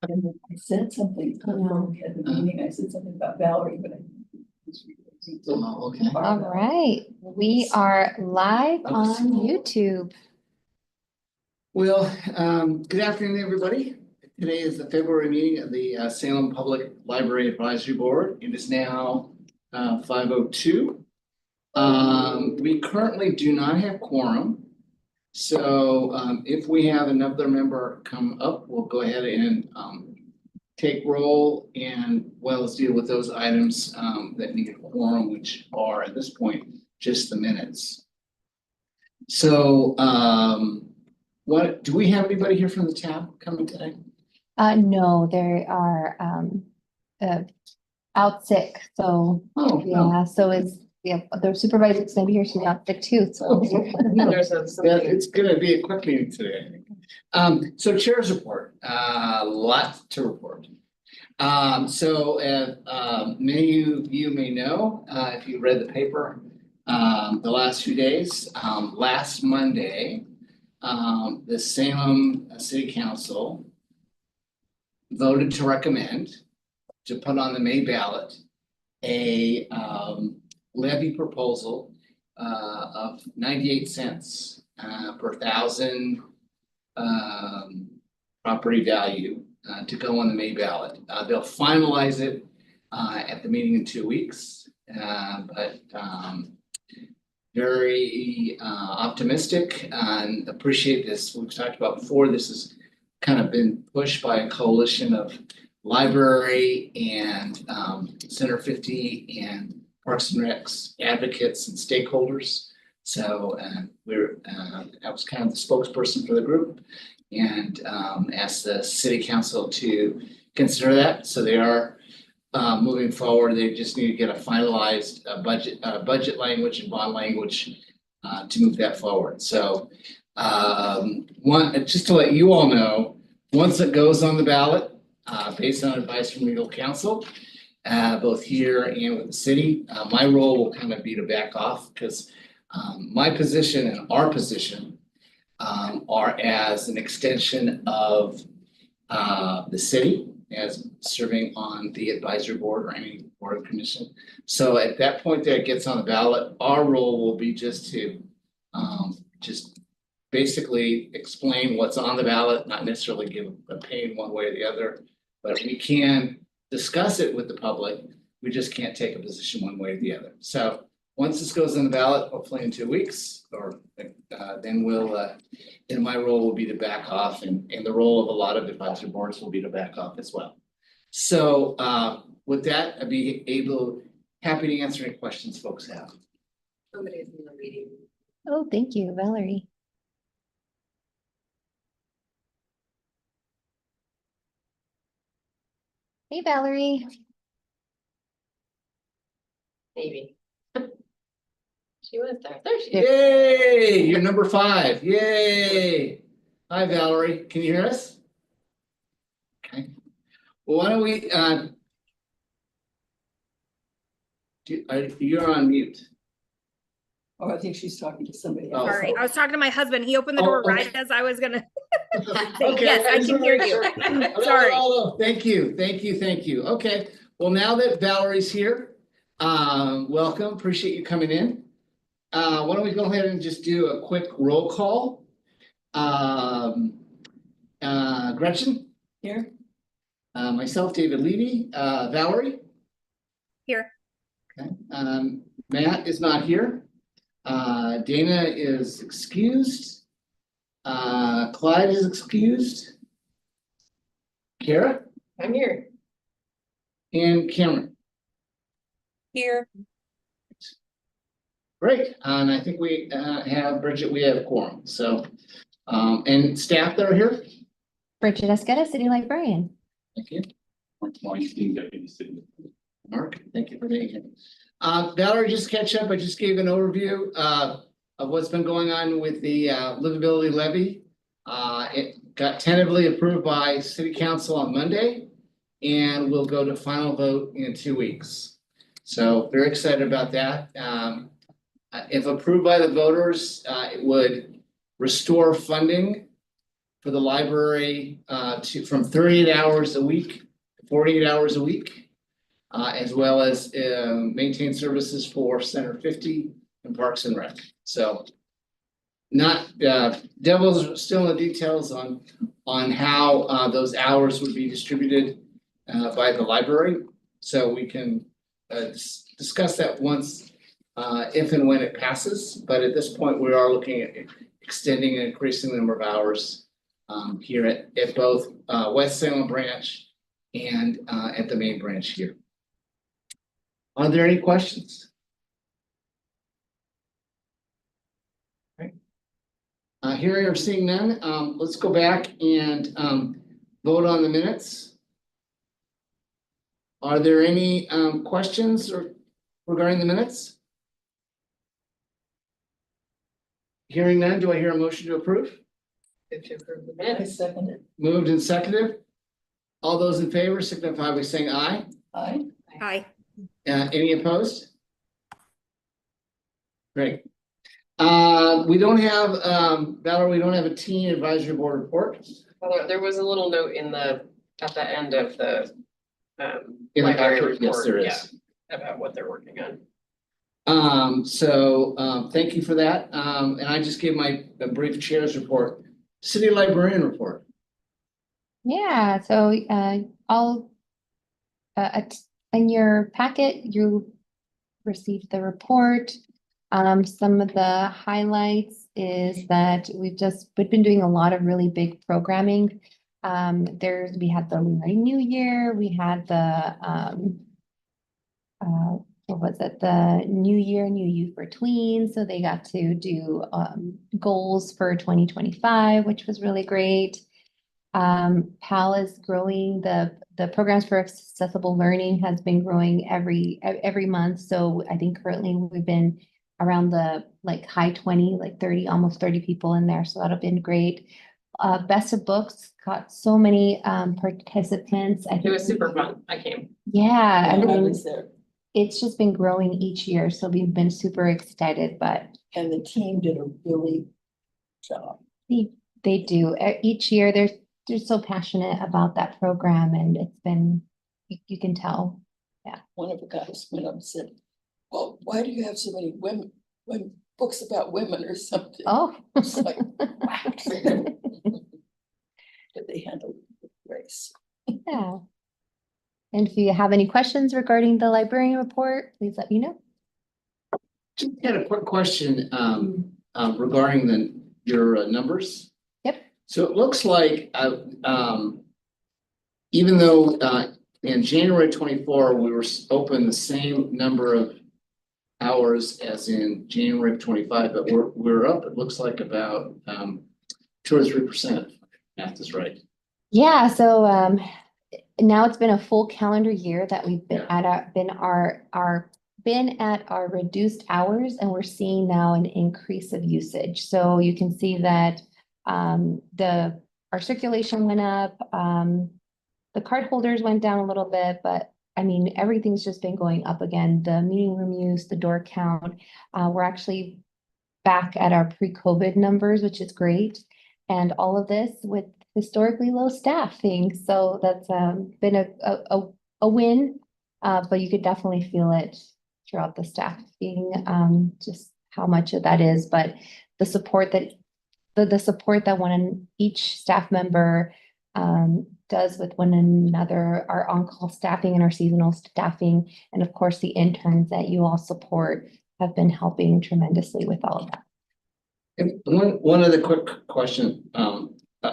And I said something at the meeting, I said something about Valerie, but I. Oh, okay. All right, we are live on YouTube. Well, good afternoon, everybody. Today is the February meeting of the Salem Public Library Advisory Board. It is now 5:02. We currently do not have quorum. So if we have another member come up, we'll go ahead and take roll and let's deal with those items that need a quorum, which are at this point just the minutes. So what do we have anybody here from the tab coming today? No, they are out sick, so Oh, yeah, no. so is the supervisor's gonna be here, she's out sick too, so. Yeah, it's gonna be a quick meeting today, I think. So chair's report, lot to report. So as many of you may know, if you read the paper, the last few days, last Monday, the Salem City Council voted to recommend to put on the May ballot a levy proposal of 98 cents per thousand property value to go on the May ballot. They'll finalize it at the meeting in 2 weeks, but very optimistic and appreciate this. We've talked about before, this has kind of been pushed by a coalition of library and Center 50 and Parks and Recs advocates and stakeholders. So I was kind of the spokesperson for the group and asked the city council to consider that. So they are moving forward. They just need to get a finalized budget language and bond language to move that forward. So just to let you all know, once it goes on the ballot, based on advice from legal counsel, both here and with the city, my role will kind of be to back off because my position and our position are as an extension of the city as serving on the advisory board or any board of commission. So at that point that it gets on the ballot, our role will be just to just basically explain what's on the ballot, not necessarily give an opinion one way or the other, but we can discuss it with the public. We just can't take a position one way or the other. So once this goes on the ballot, hopefully in 2 weeks, or then then my role will be to back off, and the role of a lot of advisory boards will be to back off as well. So with that, I'd be happy to answer any questions folks have. Somebody's in the meeting. Oh, thank you, Valerie. Hey, Valerie. Maybe. She was there. There she is. Yay, you're number 5. Yay. Hi, Valerie. Can you hear us? Okay. Well, why don't we, you're on mute. Oh, I think she's talking to somebody Oh. else. Sorry, I was talking to my husband. He opened the door Okay. right as I was gonna. Okay. Yes, I can hear you. Sorry. Thank you. Okay, well, now that Valerie's here, welcome, appreciate you coming in. Why don't we go ahead and just do a quick roll call? Gretchen? Here, Myself, David Levy, Valerie? Here. Okay, Matt is not here. Dana is excused. Clyde is excused. Kara I'm here. and Cameron. Here. Great, and I think we have Bridget, we have a quorum, so and staff that are here. Bridget Esqueda, city librarian. Thank you. Mark, thank you for being here. Valerie, just catch up. I just gave an overview of what's been going on with the livability levy. It got tentatively approved by city council on Monday and will go to final vote in 2 weeks. So very excited about that. If approved by the voters, it would restore funding for the library from 38 hours a week to 48 hours a week. As well as maintain services for Center 50 and Parks and Rec. So not devil's still in the details on how those hours would be distributed by the library. So we can discuss that once if and when it passes. But at this point, we are looking at extending and increasing the number of hours here at both West Salem branch and at the main branch here. Are there any questions? Right. Hearing or seeing none, let's go back and vote on the minutes. Are there any questions regarding the minutes? Hearing none, do I hear a motion to approve? If you approve the I minutes. second it. Moved and seconded. All those in favor signify by saying aye. Aye. Hi. Any opposed? Great. We don't have, Valerie, we don't have a teen advisory board report. Although there was a little note at the end of the In the library packet, yes, report, there yeah, is. about what they're working on. Thank you for that. And I just gave a brief chair's report. City librarian report. Yeah, so in your packet, you received the report. Some of the highlights is that we've been doing a lot of really big programming. We had the Lunar New Year, we had the what was it? The New Year, New You for Tweens. So they got to do goals for 2025, which was really great. PAL is growing. The programs for accessible learning has been growing every month. So I think currently we've been around the high 20, 30, almost 30 people in there. So that'll been great. Best of Books got so many participants. I think It was super fun. I came. Yeah, I and was there. it's just been growing each year. So we've been super excited, but And the team did a really job. they do. Each year they're so passionate about that program, and it's been, you can tell. One of the guys went up and said, well, why do you have so many women books about women or something? Oh. It's like, wow. But they handled it with grace. Yeah. And if you have any questions regarding the librarian report, please let me know. Just had a quick question regarding your numbers. Yep. So it looks like even though in January 24 we were open the same number of hours as in January of 25, but we're up, it looks like about 2 or 3%. Math is right. Yeah, so now it's been a full calendar year that we've been at our reduced hours, and we're seeing now an increase of usage. So you can see that our circulation went up, the card holders went down a little bit, but I mean, everything's just been going up again. The meeting room use, the door count, we're actually back at our pre-COVID numbers, which is great. And all of this with historically low staffing. So that's been a win, but you could definitely feel it throughout the staffing, just how much of that is. But the support that each staff member does with one another, our on-call staffing and our seasonal staffing, and of course the interns that you all support have been helping tremendously with all of that. And one other quick question.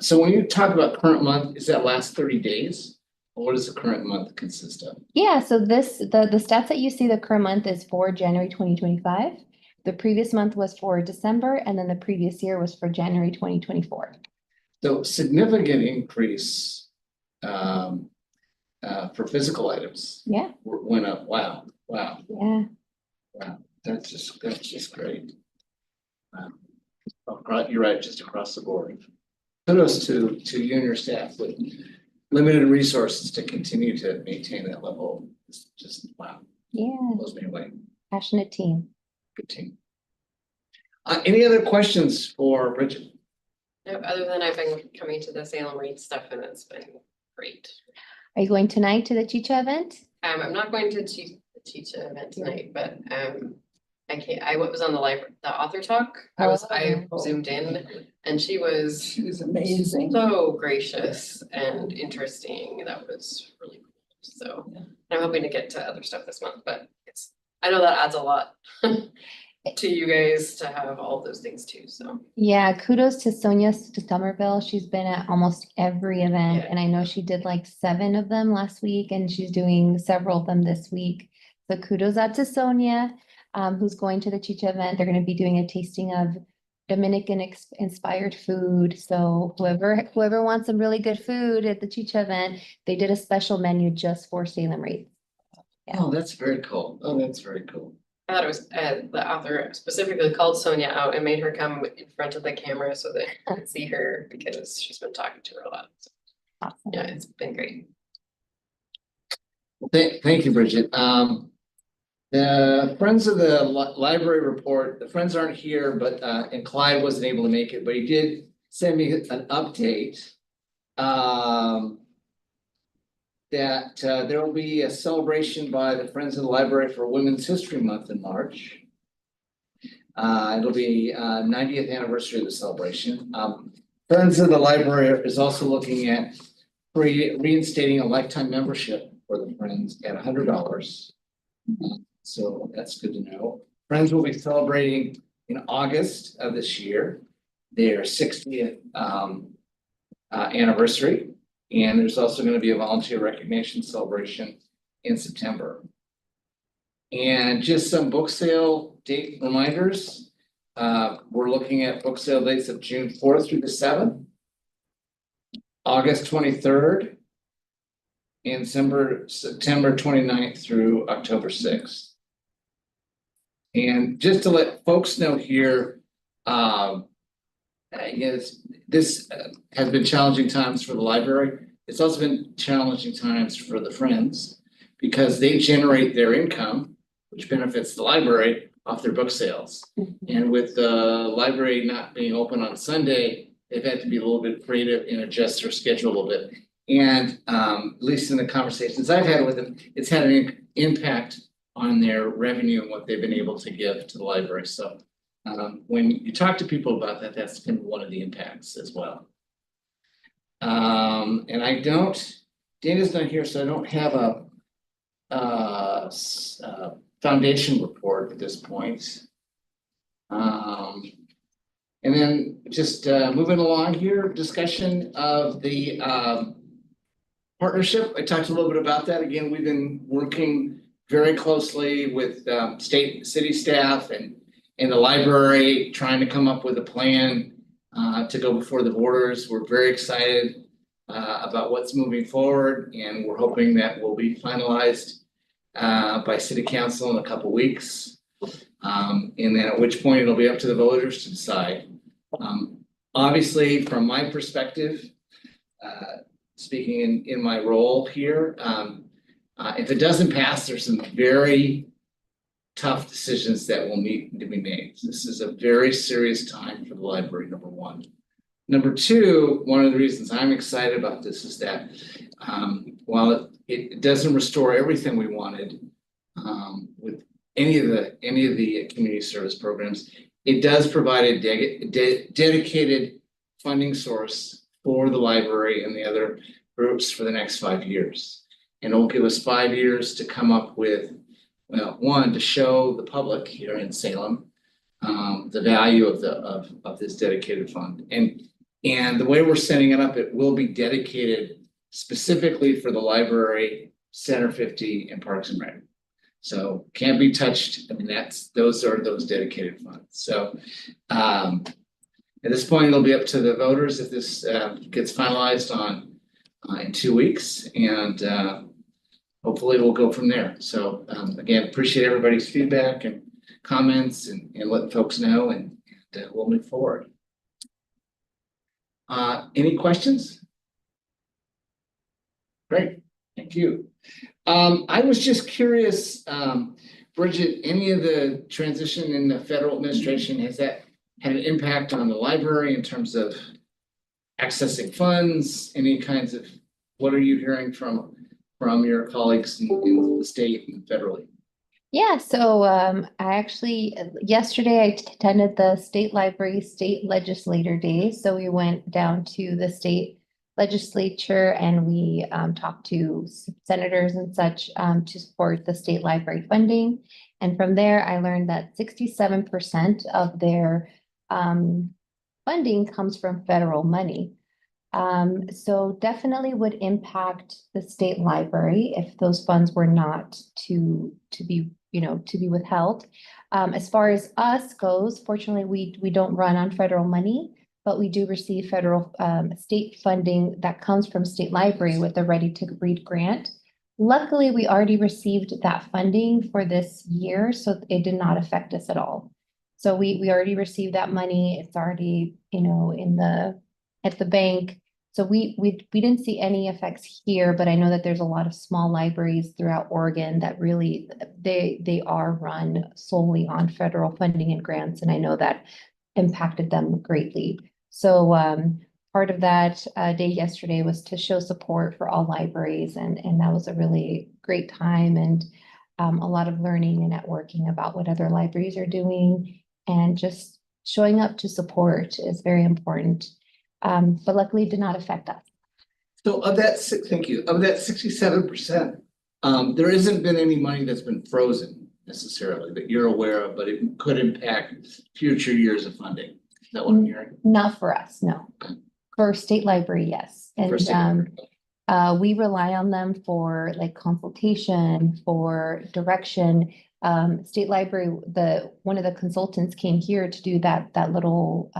So when you talk about current month, is that last 30 days? Or what does the current month consist of? Yeah, so the stats that you see, the current month is for January 2025. The previous month was for December, and then the previous year was for January 2024. So significant increase for physical items. Yeah. Went up. Wow. Yeah. Wow. That's just great. You're right, just across the board. Kudos to you and your staff with limited resources to continue to maintain that level. It's just wow. Yeah. Blows me away. Passionate team. Good team. Any other questions for Bridget? No, other than I've been coming to the Salem Read stuff and it's been great. Are you going tonight to the Chicha event? I'm not going to the Chicha event tonight, but I can't, I was on the author talk. I Oh. zoomed in and she was She was amazing. so gracious and interesting. That was really cool. So Yeah. I'm hoping to get to other stuff this month, but I know that adds a lot to you guys to have all those things too, so. Yeah, kudos to Sonia to Somerville. She's been at almost every event, Yeah. and I know she did like 7 of them last week, and she's doing several of them this week. So kudos out to Sonia, who's going to the Chicha event. They're going to be doing a tasting of Dominican inspired food. So whoever wants some really good food at the Chicha event, they did a special menu just for Salem Reed. Yeah. Oh, that's very cool. Oh, that's very cool. I thought it was, the author specifically called Sonia out and made her come in front of the camera so that I could see her because she's been talking to her a lot. So, Awesome. yeah, it's been great. Thank you, Bridget. The Friends of the Library report, the Friends aren't here, but, and Clyde wasn't able to make it, but he did send me an update. That there will be a celebration by the Friends of the Library for Women's History Month in March. It'll be 90th anniversary of the celebration. Friends of the Library is also looking at reinstating a lifetime membership for the Friends at $100. So that's good to know. Friends will be celebrating in August of this year their 60th anniversary. And there's also going to be a volunteer recognition celebration in September. And just some book sale date reminders. We're looking at book sale dates of June 4th through the 7th, August 23rd, and September 29th through October 6th. And just to let folks know here, yes, this has been challenging times for the library. It's also been challenging times for the Friends because they generate their income, which benefits the library, off their book sales. And with the library not being open on Sunday, they've had to be a little bit creative and adjust their schedule a little bit. And at least in the conversations I've had with them, it's had an impact on their revenue and what they've been able to give to the library. So when you talk to people about that, that's been one of the impacts as well. And I don't, Dana's not here, so I don't have a foundation report at this point. And then just moving along here, discussion of the partnership. I talked a little bit about that. Again, we've been working very closely with state, city staff and the library, trying to come up with a plan to go before the borders. We're very excited about what's moving forward, and we're hoping that will be finalized by city council in a couple weeks. And then at which point it'll be up to the voters to decide. Obviously, from my perspective, speaking in my role here, if it doesn't pass, there's some very tough decisions that will need to be made. This is a very serious time for the library, number one. Number two, one of the reasons I'm excited about this is that while it doesn't restore everything we wanted with any of the community service programs, it does provide a dedicated funding source for the library and the other groups for the next 5 years. And it'll give us 5 years to come up with, well, one, to show the public here in Salem the value of this dedicated fund. And the way we're setting it up, it will be dedicated specifically for the library, Center 50, and Parks and Rec. So can't be touched. I mean, those are those dedicated funds. So at this point, it'll be up to the voters if this gets finalized in 2 weeks, and hopefully we'll go from there. So again, appreciate everybody's feedback and comments and letting folks know, and we'll move forward. Any questions? Great, thank you. I was just curious, Bridget, any of the transition in the federal administration, has that had an impact on the library in terms of accessing funds, any kinds of, what are you hearing from your colleagues in the state and federally? Yeah, so I actually, yesterday I attended the State Library State Legislator Day. So we went down to the state legislature and we talked to senators and such to support the state library funding. And from there, I learned that 67% of their funding comes from federal money. So definitely would impact the state library if those funds were not to be, to be withheld. As far as us goes, fortunately, we don't run on federal money, but we do receive federal state funding that comes from state library with the Ready to Read grant. Luckily, we already received that funding for this year, so it did not affect us at all. So we already received that money. It's already, at the bank. So we didn't see any effects here, but I know that there's a lot of small libraries throughout Oregon that really, they are run solely on federal funding and grants, and I know that impacted them greatly. So part of that day yesterday was to show support for all libraries, and that was a really great time, and a lot of learning and networking about what other libraries are doing, and just showing up to support is very important. But luckily it did not affect us. So of that thank you, of that 67%, there isn't been any money that's been frozen necessarily that you're aware of, but it could impact future years of funding. Is that what I'm hearing? Not for us, no. For state library, yes. For state And library. we rely on them for like consultation, for direction. State library, one of the consultants came here to do that little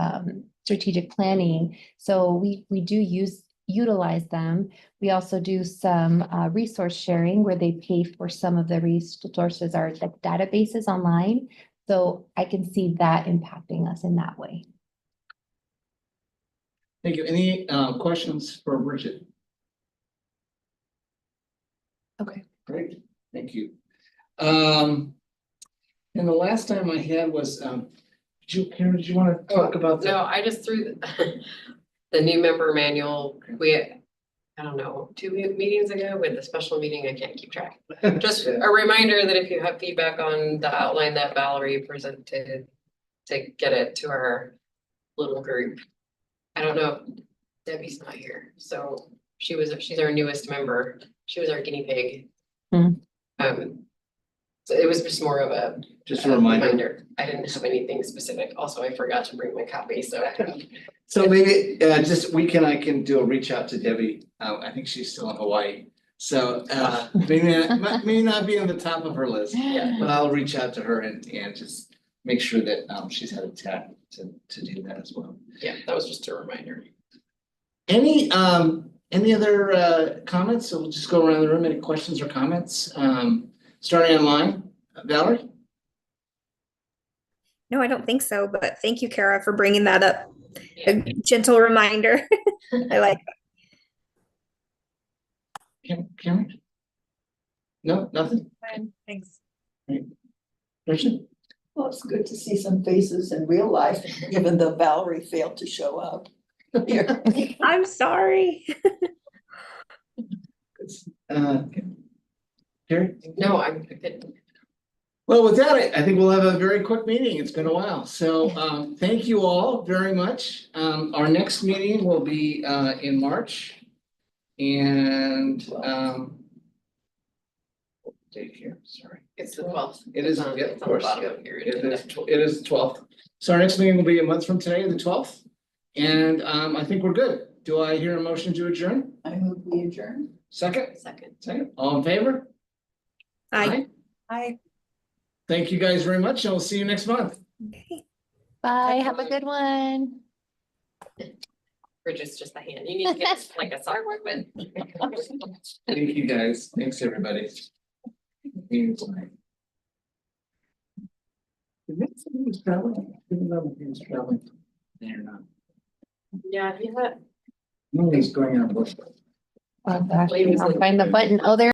strategic planning. So we do utilize them. We also do some resource sharing where they pay for some of the resources, our like databases online. So I can see that impacting us in that way. Thank you. Any questions for Bridget? Okay. Great, thank you. And the last time I had was, Karen, did you want to talk about that? No, I just threw the new member manual. I don't know, 2 meetings ago with the special meeting, I can't keep track. Just a reminder that if you have feedback on the outline that Valerie presented, to get it to our little group. I don't know, Debbie's not here, so she's our newest member. She was our guinea pig. So it was just more of a reminder. I didn't have anything specific. Also, I forgot to bring my copy, so. So maybe just I can do a reach out to Debbie. I think she's still in Hawaii. So may not be on the top of her list, Yeah. but I'll reach out to her and just make sure that she's had a tap to do that as well. Yeah, that was just a reminder. Any other comments? So we'll just go around the room. Any questions or comments? Starting online, Valerie? No, I don't think so, but thank you, Kara, for bringing that up. A gentle reminder. I like that. Cameron? No, nothing? Thanks. Christian? Well, it's good to see some faces in real life, given though Valerie failed to show up here. I'm sorry. Carrie? No, I'm good. Well, with that, I think we'll have a very quick meeting. It's been a while. So thank you all very much. Our next meeting will be in March. And date here, sorry. It's the 12th. It is, It's on- yeah, it's of on the course, bottom yeah. of your It agenda. is the 12th. So our next meeting will be a month from today, the 12th. And I think we're good. Do I hear a motion to adjourn? I move we adjourn. Second? Second. All in favor? Aye. Thank you guys very much, and we'll see you next month. Bye, have a good one. Bridget's just a hand. You need to get like a sock weapon. Thank you, guys. Thanks, everybody. Did Nick say he was traveling? I didn't know if he was traveling. They're not. Yeah, No, he's going on. Oh gosh, I'll find the button. Oh, there.